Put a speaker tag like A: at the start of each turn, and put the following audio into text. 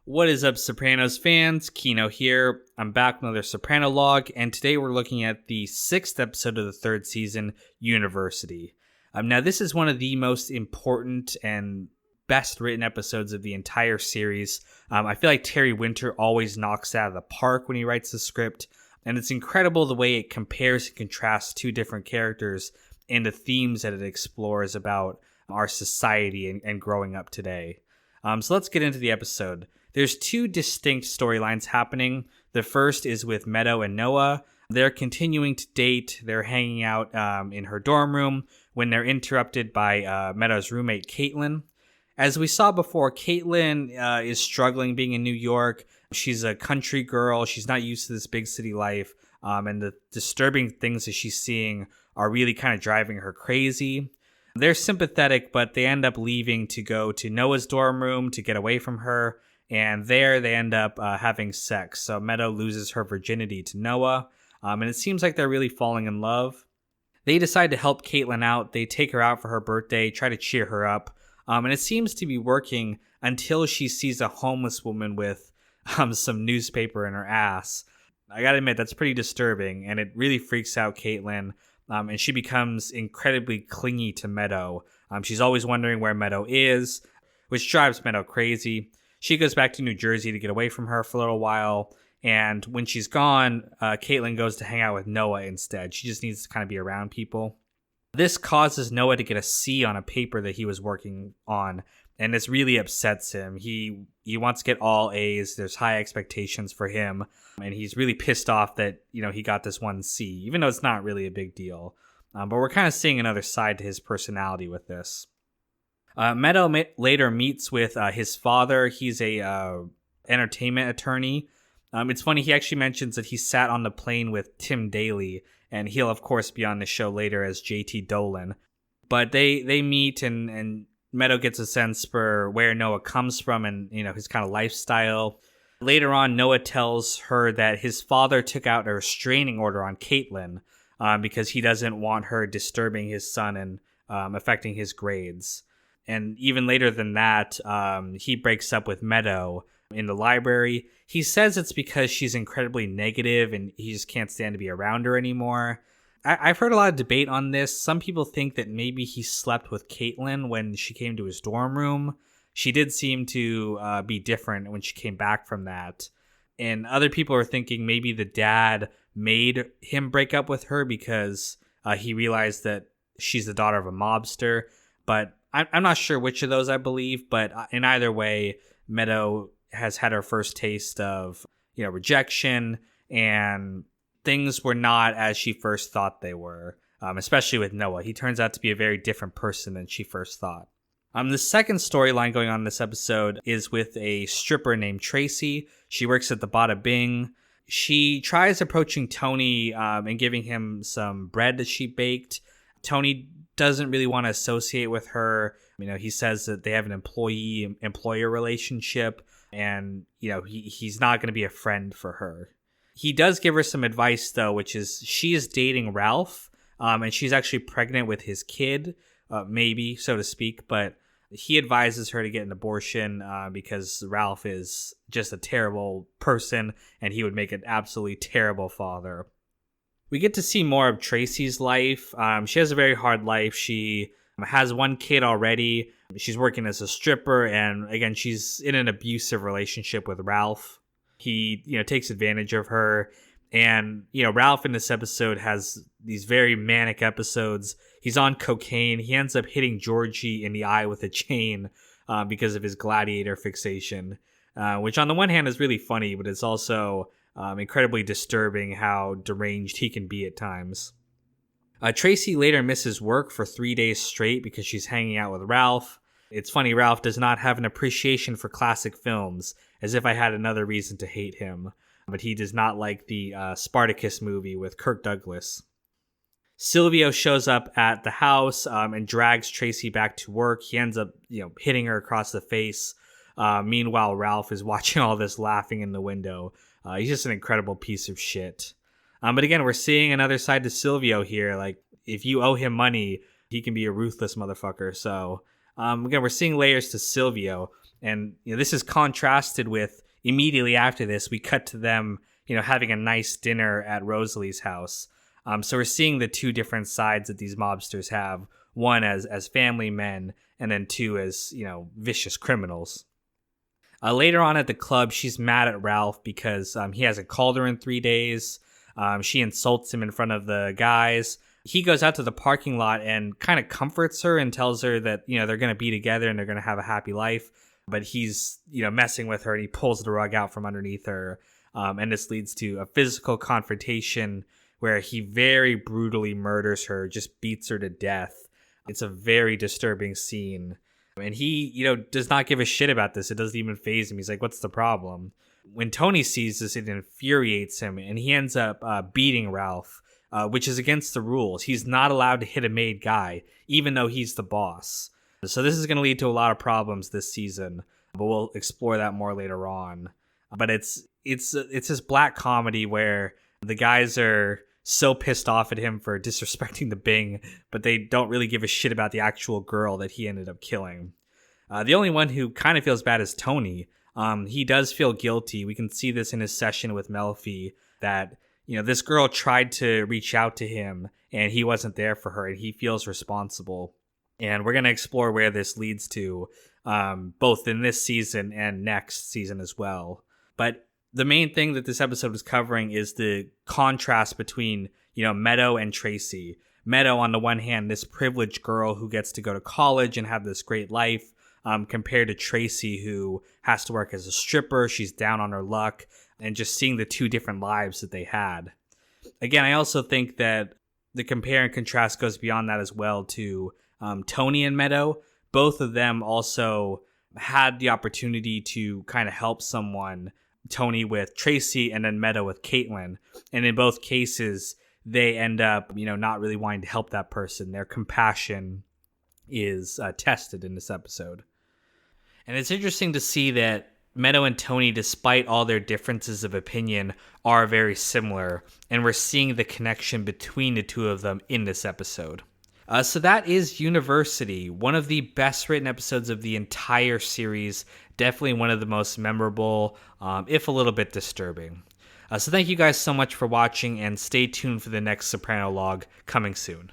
A: What is up, Sopranos fans? Kino here. I'm back with another Soprano log, and today we're looking at the 6th episode of the 3rd season, University. Now, this is one of the most important and best written episodes of the entire series. I feel like Terry Winter always knocks it out of the park when he writes the script, and it's incredible the way it compares and contrasts two different characters and the themes that it explores about our society and growing up today. So let's get into the episode. There's two distinct storylines happening. The first is with Meadow and Noah. They're continuing to date. They're hanging out in her dorm room when they're interrupted by Meadow's roommate, Caitlin. As we saw before, Caitlin is struggling being in New York. She's a country girl. She's not used to this big city life. And the disturbing things that she's seeing are really kind of driving her crazy. They're sympathetic, but they end up leaving to go to Noah's dorm room to get away from her. And there they end up having sex. So Meadow loses her virginity to Noah. And it seems like they're really falling in love. They decide to help Caitlin out. They take her out for her birthday, try to cheer her up. And it seems to be working until she sees a homeless woman with some newspaper in her ass. I gotta admit, that's pretty disturbing. And it really freaks out Caitlin. And she becomes incredibly clingy to Meadow. She's always wondering where Meadow is, which drives Meadow crazy. She goes back to New Jersey to get away from her for a little while. And when she's gone, Caitlin goes to hang out with Noah instead. She just needs to kind of be around people. This causes Noah to get a C on a paper that he was working on. And this really upsets him. He wants to get all A's. There's high expectations for him. And he's really pissed off that, he got this one C, even though it's not really a big deal. But we're kind of seeing another side to his personality with this. Meadow later meets with his father. He's a entertainment attorney. It's funny, he actually mentions that he sat on the plane with Tim Daly, and he'll of course be on the show later as JT Dolan. But they meet, and Meadow gets a sense for where Noah comes from and his kind of lifestyle. Later on, Noah tells her that his father took out a restraining order on Caitlin because he doesn't want her disturbing his son and affecting his grades. And even later than that, he breaks up with Meadow in the library. He says it's because she's incredibly negative and he just can't stand to be around her anymore. I've heard a lot of debate on this. Some people think that maybe he slept with Caitlin when she came to his dorm room. She did seem to be different when she came back from that. And other people are thinking maybe the dad made him break up with her because he realized that she's the daughter of a mobster. But I'm not sure which of those I believe, but in either way, Meadow has had her first taste of, rejection, and things were not as she first thought they were, especially with Noah. He turns out to be a very different person than she first thought. The second storyline going on in this episode is with a stripper named Tracey. She works at the Bada Bing. She tries approaching Tony and giving him some bread that she baked. Tony doesn't really want to associate with her. He says that they have an employee-employer relationship, and he's not going to be a friend for her. He does give her some advice though, which is she is dating Ralph, and she's actually pregnant with his kid, maybe so to speak. But he advises her to get an abortion because Ralph is just a terrible person, and he would make an absolutely terrible father. We get to see more of Tracey's life. She has a very hard life. She has one kid already. She's working as a stripper, and again, she's in an abusive relationship with Ralph. He, takes advantage of her, and Ralph in this episode has these very manic episodes. He's on cocaine. He ends up hitting Georgie in the eye with a chain because of his gladiator fixation, which on the one hand is really funny, but it's also incredibly disturbing how deranged he can be at times. Tracey later misses work for 3 days straight because she's hanging out with Ralph. It's funny, Ralph does not have an appreciation for classic films, as if I had another reason to hate him. But he does not like the Spartacus movie with Kirk Douglas. Silvio shows up at the house and drags Tracey back to work. He ends up, hitting her across the face. Meanwhile, Ralph is watching all this laughing in the window. He's just an incredible piece of shit. But again, we're seeing another side to Silvio here. Like, if you owe him money, he can be a ruthless motherfucker. So, again, we're seeing layers to Silvio. And this is contrasted with immediately after this, we cut to them, having a nice dinner at Rosalie's house. So we're seeing the two different sides that these mobsters have. One as family men, and then two as, vicious criminals. Later on at the club, she's mad at Ralph because he hasn't called her in 3 days. She insults him in front of the guys. He goes out to the parking lot and kind of comforts her and tells her that, they're going to be together and they're going to have a happy life. But he's, messing with her, and he pulls the rug out from underneath her. And this leads to a physical confrontation where he very brutally murders her, just beats her to death. It's a very disturbing scene. And he, does not give a shit about this. It doesn't even faze him. He's like, what's the problem? When Tony sees this, it infuriates him, and he ends up beating Ralph, which is against the rules. He's not allowed to hit a made guy, even though he's the boss. So this is going to lead to a lot of problems this season, but we'll explore that more later on. But it's this black comedy where the guys are so pissed off at him for disrespecting the Bing, but they don't really give a shit about the actual girl that he ended up killing. The only one who kind of feels bad is Tony. He does feel guilty. We can see this in his session with Melfi that, this girl tried to reach out to him and he wasn't there for her, and he feels responsible. And we're going to explore where this leads to, both in this season and next season as well. But the main thing that this episode is covering is the contrast between, Meadow and Tracey. Meadow, on the one hand, this privileged girl who gets to go to college and have this great life, compared to Tracey, who has to work as a stripper. She's down on her luck, and just seeing the two different lives that they had. Again, I also think that the compare and contrast goes beyond that as well to Tony and Meadow. Both of them also had the opportunity to kind of help someone, Tony with Tracey and then Meadow with Caitlin. And in both cases, they end up, not really wanting to help that person. Their compassion is tested in this episode. And it's interesting to see that Meadow and Tony, despite all their differences of opinion, are very similar. And we're seeing the connection between the two of them in this episode. So that is University, one of the best written episodes of the entire series. Definitely one of the most memorable, if a little bit disturbing. So thank you guys so much for watching, and stay tuned for the next Soprano log coming soon.